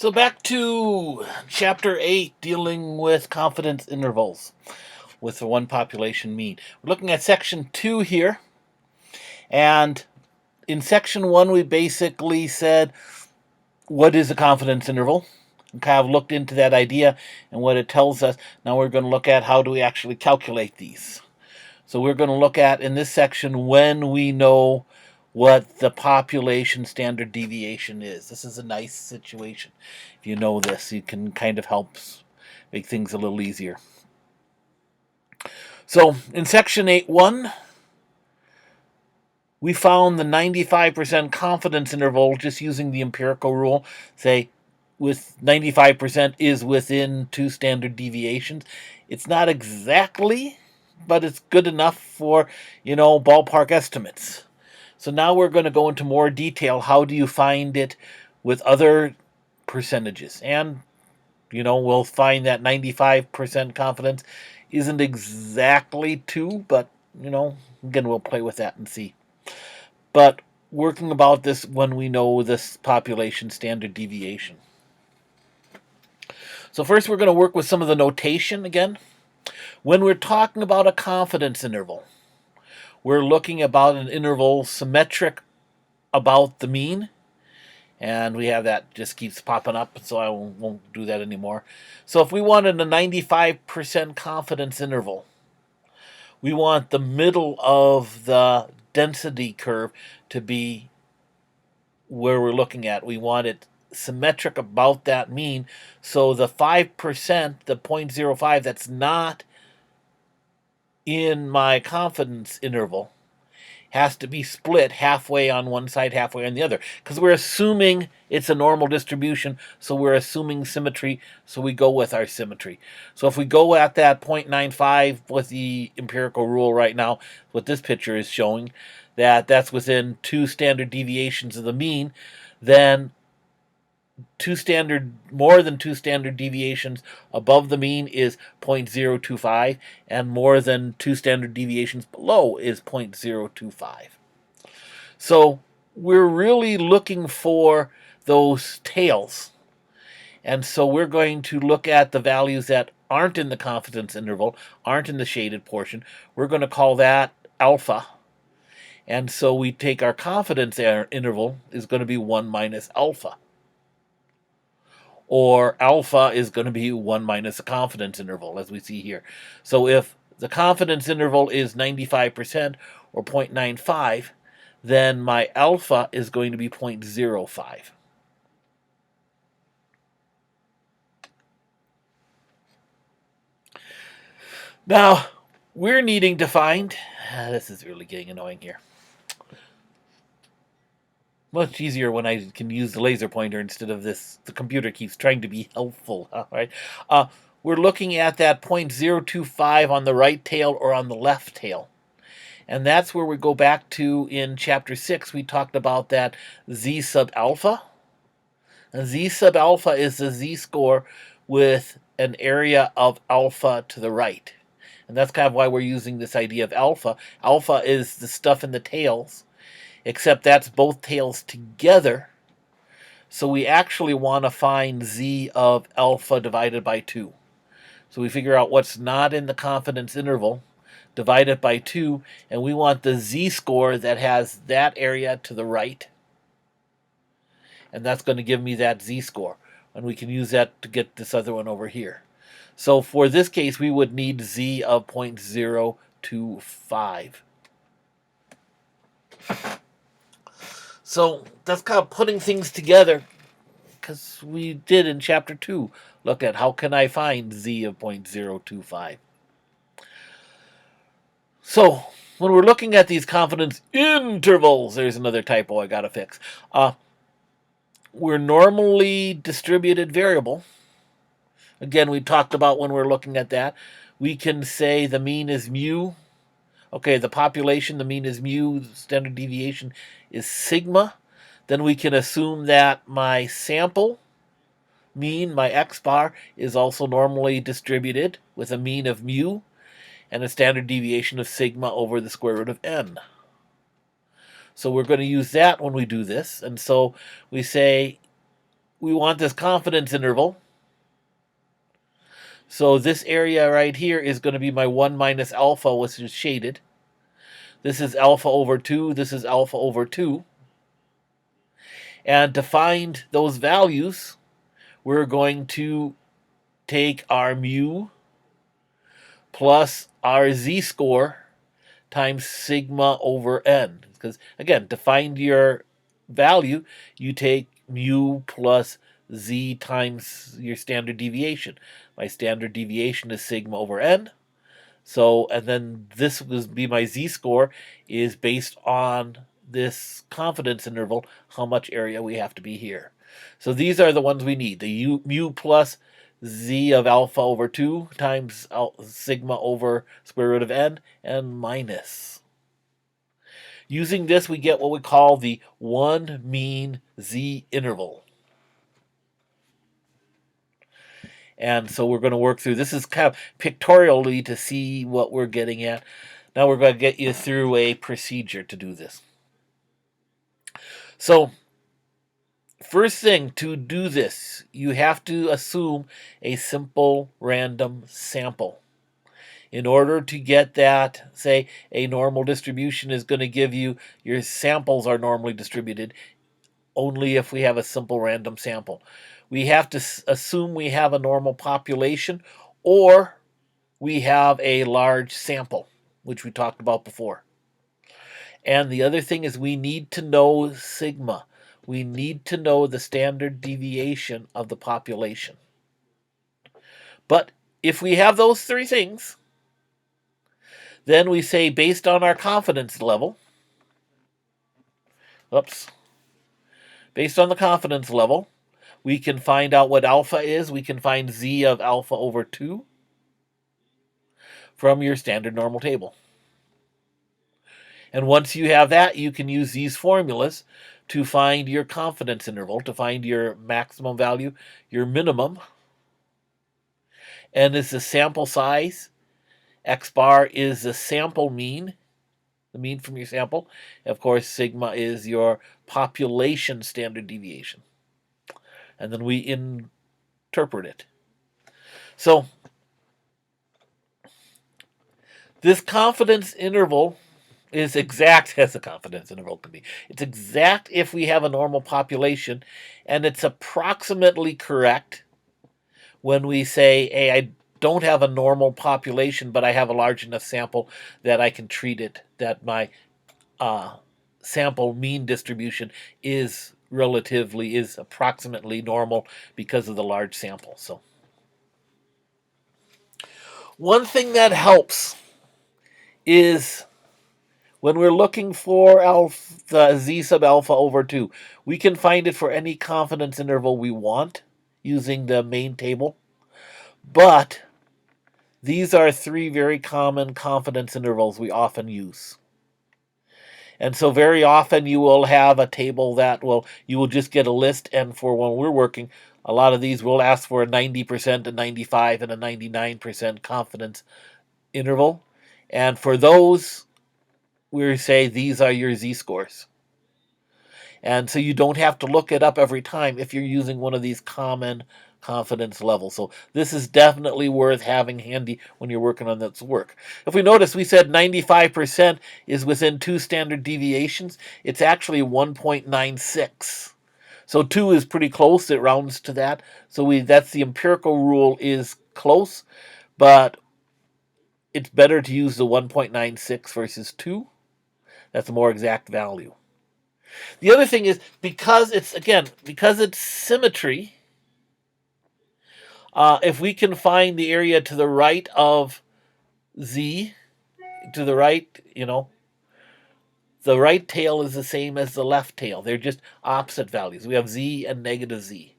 So back to chapter 8, dealing with confidence intervals with the one population mean. We're looking at section 2 here. And in section 1, we basically said, what is a confidence interval? And kind of looked into that idea and what it tells us. Now we're going to look at how do we actually calculate these. So we're going to look at, in this section, when we know what the population standard deviation is. This is a nice situation. If you know this, you can kind of help make things a little easier. So in section 8.1, we found the 95% confidence interval just using the empirical rule. Say, with 95% is within 2 standard deviations. It's not exactly, but it's good enough for, ballpark estimates. So now we're going to go into more detail. How do you find it with other percentages? And, we'll find that 95% confidence isn't exactly 2, but, again, we'll play with that and see. But working about this when we know this population standard deviation. So first we're going to work with some of the notation again. When we're talking about a confidence interval, we're looking about an interval symmetric about the mean. And we have that just keeps popping up, so I won't do that anymore. So if we wanted a 95% confidence interval, we want the middle of the density curve to be where we're looking at. We want it symmetric about that mean. So the 5%, the 0.05, that's not in my confidence interval, has to be split halfway on one side, halfway on the other. Because we're assuming it's a normal distribution, so we're assuming symmetry, so we go with our symmetry. So if we go at that 0.95 with the empirical rule right now, what this picture is showing, that's within 2 standard deviations of the mean, then more than 2 standard deviations above the mean is 0.025, and more than 2 standard deviations below is 0.025. So we're really looking for those tails. And so we're going to look at the values that aren't in the confidence interval, aren't in the shaded portion. We're going to call that alpha. And so we take our confidence interval is going to be 1 minus alpha. Or alpha is going to be 1 minus a confidence interval, as we see here. So if the confidence interval is 95% or 0.95, then my alpha is going to be 0.05. Now, we're needing to find, this is really getting annoying here. Much easier when I can use the laser pointer instead of this. The computer keeps trying to be helpful. All right. We're looking at that 0.025 on the right tail or on the left tail. And that's where we go back to in chapter 6. We talked about that z sub alpha. And z sub alpha is the z-score with an area of alpha to the right. And that's kind of why we're using this idea of alpha. Alpha is the stuff in the tails, except that's both tails together. So we actually want to find z of alpha divided by 2. So we figure out what's not in the confidence interval, divide it by 2, and we want the z-score that has that area to the right. And that's going to give me that z-score. And we can use that to get this other one over here. So for this case, we would need z of 0.025. So that's kind of putting things together, because we did in chapter 2 look at how can I find z of 0.025. So when we're looking at these confidence intervals, there's another typo I got to fix. We're normally distributed variable. Again, we talked about when we're looking at that. We can say the mean is mu. Okay, the population, the mean is mu, the standard deviation is sigma. Then we can assume that my sample mean, my x bar, is also normally distributed with a mean of mu and a standard deviation of sigma over the square root of n. So we're going to use that when we do this. And so we say we want this confidence interval. So this area right here is going to be my 1 minus alpha, which is shaded. This is alpha over 2. This is alpha over 2. And to find those values, we're going to take our mu plus our z-score times sigma over n. Because, again, to find your value, you take mu plus z times your standard deviation. My standard deviation is sigma over n. So, and then this would be my z-score is based on this confidence interval, how much area we have to be here. So these are the ones we need. The mu plus z of alpha over 2 times sigma over square root of n and minus. Using this, we get what we call the one mean z interval. And so we're going to work through. This is kind of pictorially to see what we're getting at. Now we're going to get you through a procedure to do this. So, first thing to do this, you have to assume a simple random sample. In order to get that, say, a normal distribution is going to give you, your samples are normally distributed only if we have a simple random sample. We have to assume we have a normal population, or we have a large sample, which we talked about before. And the other thing is we need to know sigma. We need to know the standard deviation of the population. But if we have those three things, then we say based on our confidence level, based on the confidence level, we can find out what alpha is. We can find z of alpha over 2 from your standard normal table. And once you have that, you can use these formulas to find your confidence interval, to find your maximum value, your minimum. N is the sample size. X bar is the sample mean, the mean from your sample. Of course, sigma is your population standard deviation. And then we interpret it. So, this confidence interval is exact as a confidence interval can be. It's exact if we have a normal population, and it's approximately correct when we say, hey, I don't have a normal population, but I have a large enough sample that I can treat it, that my sample mean distribution is approximately normal because of the large sample. So one thing that helps is when we're looking for the z sub alpha over 2, we can find it for any confidence interval we want using the main table. But these are three very common confidence intervals we often use. And so very often you will have a table that you will just get a list, and for when we're working, a lot of these will ask for a 90%, a 95%, and a 99% confidence interval. And for those, we say these are your z-scores. And so you don't have to look it up every time if you're using one of these common confidence levels. So this is definitely worth having handy when you're working on this work. If we notice, we said 95% is within 2 standard deviations. It's actually 1.96. So 2 is pretty close. It rounds to that. So that's the empirical rule is close, but it's better to use the 1.96 versus 2. That's a more exact value. The other thing is, because it's symmetry, if we can find the area to the right of z, to the right, the right tail is the same as the left tail. They're just opposite values. We have z and negative z.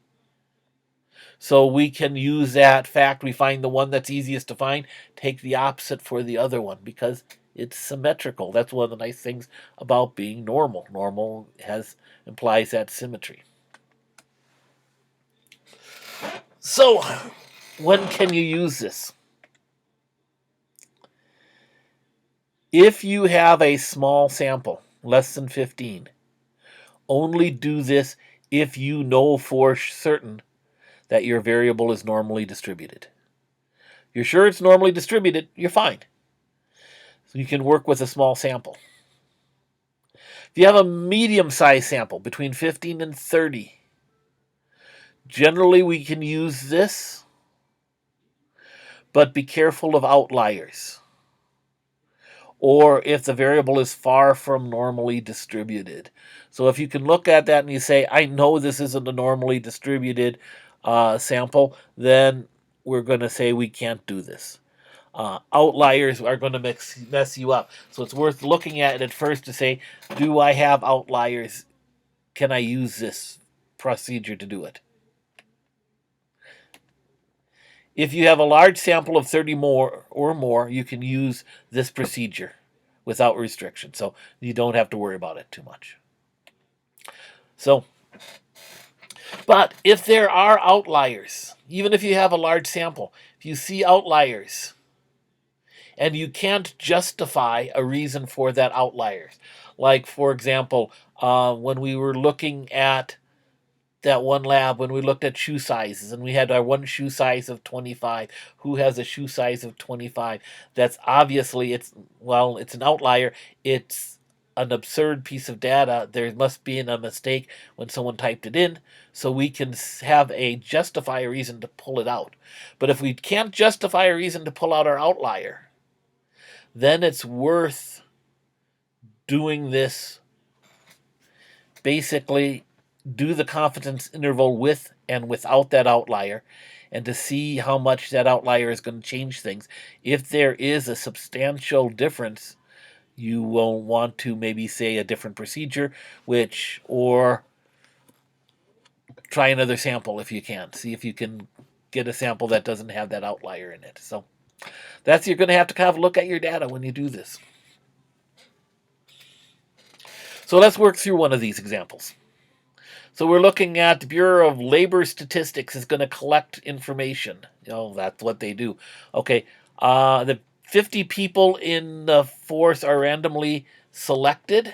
So we can use that fact. We find the one that's easiest to find, take the opposite for the other one, because it's symmetrical. That's one of the nice things about being normal. Normal implies that symmetry. So, when can you use this? If you have a small sample, less than 15, only do this if you know for certain that your variable is normally distributed. You're sure it's normally distributed, you're fine. So you can work with a small sample. If you have a medium-sized sample between 15 and 30, generally we can use this, but be careful of outliers. Or if the variable is far from normally distributed. So if you can look at that and you say, I know this isn't a normally distributed sample, then we're going to say we can't do this. Outliers are going to mess you up. So it's worth looking at it at first to say, do I have outliers? Can I use this procedure to do it? If you have a large sample of 30 more or more, you can use this procedure without restriction. So you don't have to worry about it too much. So, but if there are outliers, even if you have a large sample, if you see outliers and you can't justify a reason for that outliers, like for example, when we were looking at that one lab, when we looked at shoe sizes and we had our one shoe size of 25, who has a shoe size of 25? That's obviously, it's an outlier. It's an absurd piece of data. There must be a mistake when someone typed it in, so we can justify a reason to pull it out. But if we can't justify a reason to pull out our outlier, then it's worth doing this. Basically, do the confidence interval with and without that outlier, and to see how much that outlier is going to change things. If there is a substantial difference, you will want to maybe say a different procedure, or try another sample if you can. See if you can get a sample that doesn't have that outlier in it. So you're going to have to kind of look at your data when you do this. So let's work through one of these examples. So we're looking at the Bureau of Labor Statistics is going to collect information. That's what they do. Okay, the 50 people in the force are randomly selected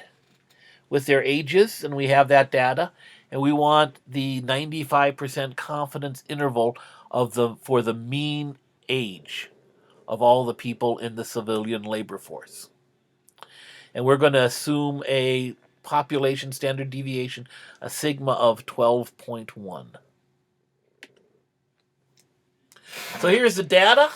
with their ages, and we have that data. And we want the 95% confidence interval for the mean age of all the people in the civilian labor force. And we're going to assume a population standard deviation, a sigma of 12.1. So here's the data.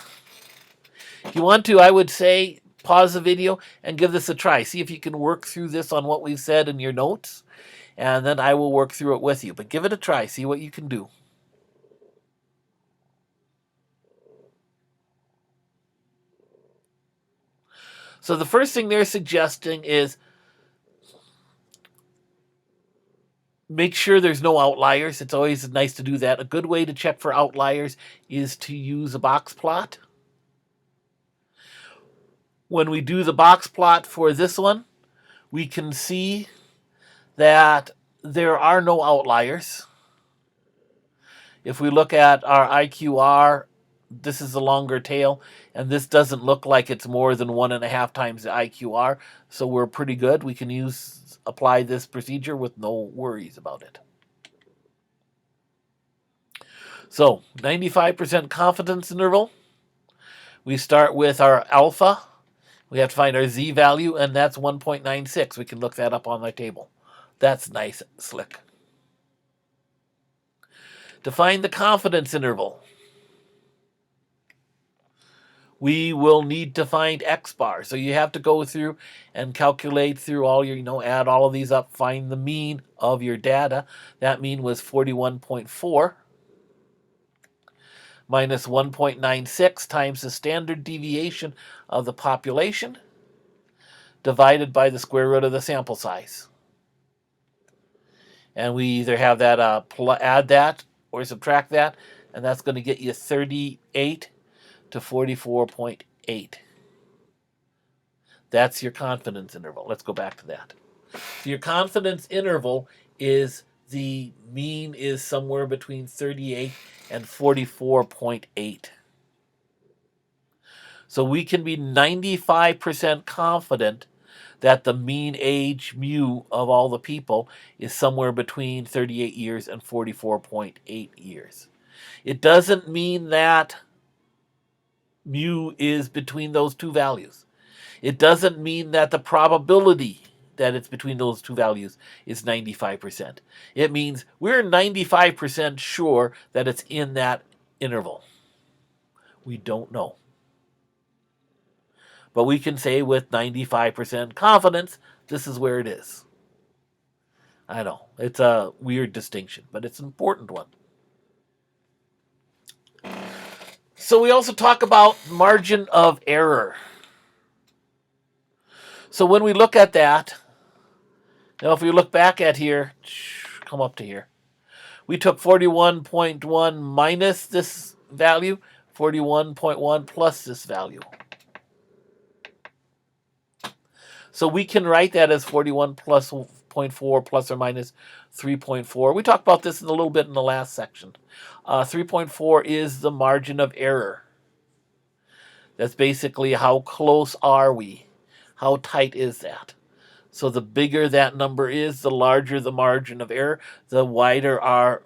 If you want to, I would say pause the video and give this a try. See if you can work through this on what we've said in your notes, and then I will work through it with you. But give it a try. See what you can do. So the first thing they're suggesting is make sure there's no outliers. It's always nice to do that. A good way to check for outliers is to use a box plot. When we do the box plot for this one, we can see that there are no outliers. If we look at our IQR, this is a longer tail, and this doesn't look like it's more than 1.5 times the IQR, so we're pretty good. We can apply this procedure with no worries about it. So 95% confidence interval. We start with our alpha. We have to find our z value, and that's 1.96. We can look that up on my table. That's nice, slick. To find the confidence interval, we will need to find x bar. So you have to go through and calculate through all your, add all of these up, find the mean of your data. That mean was 41.4 minus 1.96 times the standard deviation of the population divided by the square root of the sample size. And we either have that add that or subtract that, and that's going to get you 38 to 44.8. That's your confidence interval. Let's go back to that. Your confidence interval is the mean is somewhere between 38 and 44.8. So we can be 95% confident that the mean age mu of all the people is somewhere between 38 years and 44.8 years. It doesn't mean that mu is between those two values. It doesn't mean that the probability that it's between those two values is 95%. It means we're 95% sure that it's in that interval. We don't know. But we can say with 95% confidence, this is where it is. I know, it's a weird distinction, but it's an important one. So we also talk about margin of error. So when we look at that, now if we look back at here, come up to here, we took 41.1 minus this value, 41.1 plus this value. So we can write that as 41 plus 0.4 plus or minus 3.4. We talked about this a little bit in the last section. 3.4 is the margin of error. That's basically how close are we? How tight is that? So the bigger that number is, the larger the margin of error, the wider our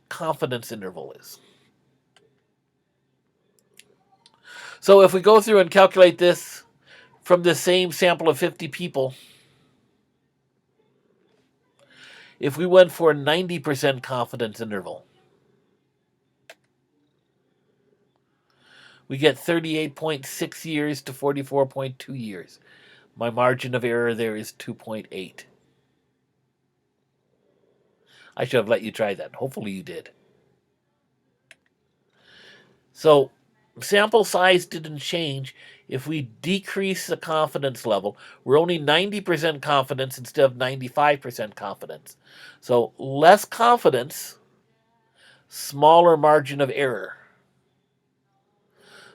confidence interval is. So if we go through and calculate this from the same sample of 50 people, if we went for a 90% confidence interval, we get 38.6 years to 44.2 years. My margin of error there is 2.8. I should have let you try that. Hopefully you did. So sample size didn't change. If we decrease the confidence level, we're only 90% confidence instead of 95% confidence. So less confidence, smaller margin of error.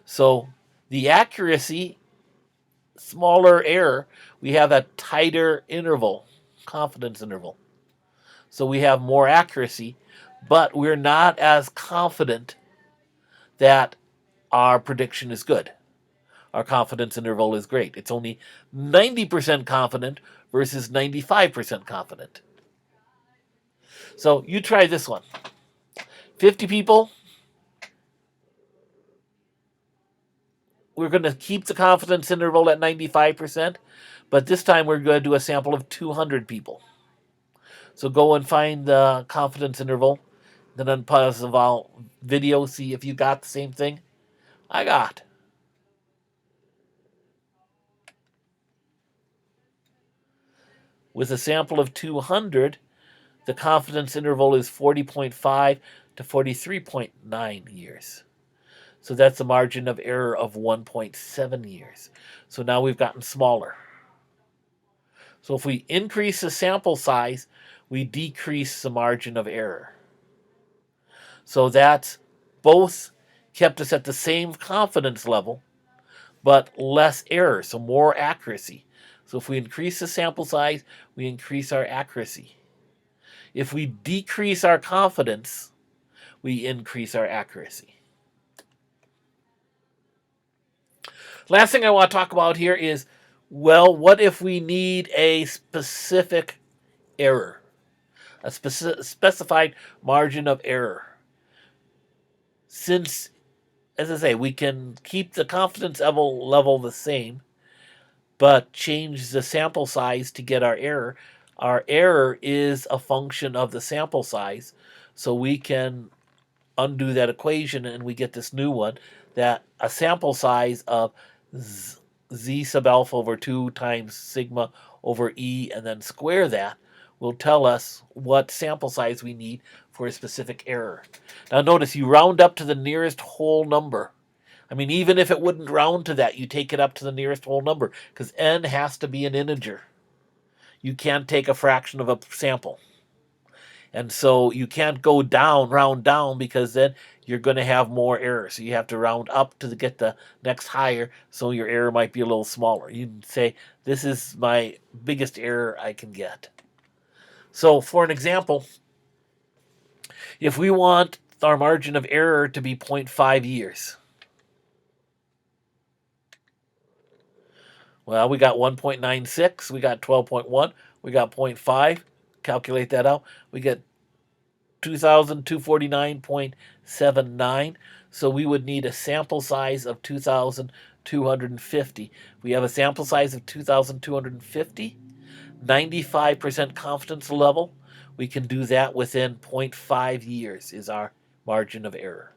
So the accuracy, smaller error, we have a tighter interval, confidence interval. So we have more accuracy, but we're not as confident that our prediction is good. Our confidence interval is great. It's only 90% confident versus 95% confident. So you try this one. 50 people. We're going to keep the confidence interval at 95%, but this time we're going to do a sample of 200 people. So go and find the confidence interval, then unpause the video, see if you got the same thing I got. With a sample of 200, the confidence interval is 40.5 to 43.9 years. So that's a margin of error of 1.7 years. So now we've gotten smaller. So if we increase the sample size, we decrease the margin of error. So that's both kept us at the same confidence level, but less error, so more accuracy. So if we increase the sample size, we increase our accuracy. If we decrease our confidence, we increase our accuracy. Last thing I want to talk about here is, well, what if we need a specific error? A specified margin of error. Since, as I say, we can keep the confidence level the same, but change the sample size to get our error. Our error is a function of the sample size, so we can undo that equation and we get this new one, that a sample size of z sub alpha over 2 times sigma over e and then square that will tell us what sample size we need for a specific error. Now notice you round up to the nearest whole number. I mean, even if it wouldn't round to that, you take it up to the nearest whole number because n has to be an integer. You can't take a fraction of a sample. And so you can't go down, round down, because then you're going to have more error. So you have to round up to get the next higher, so your error might be a little smaller. You can say, this is my biggest error I can get. So for an example, if we want our margin of error to be 0.5 years, Well, we got 1.96, we got 12.1, we got 0.5. Calculate that out. We get 2,249.79. So we would need a sample size of 2,250. We have a sample size of 2,250, 95% confidence level. We can do that within 0.5 years is our margin of error.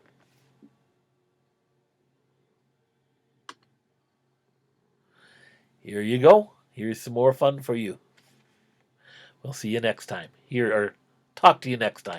Here you go. Here's some more fun for you. We'll see you next time. Talk to you next time.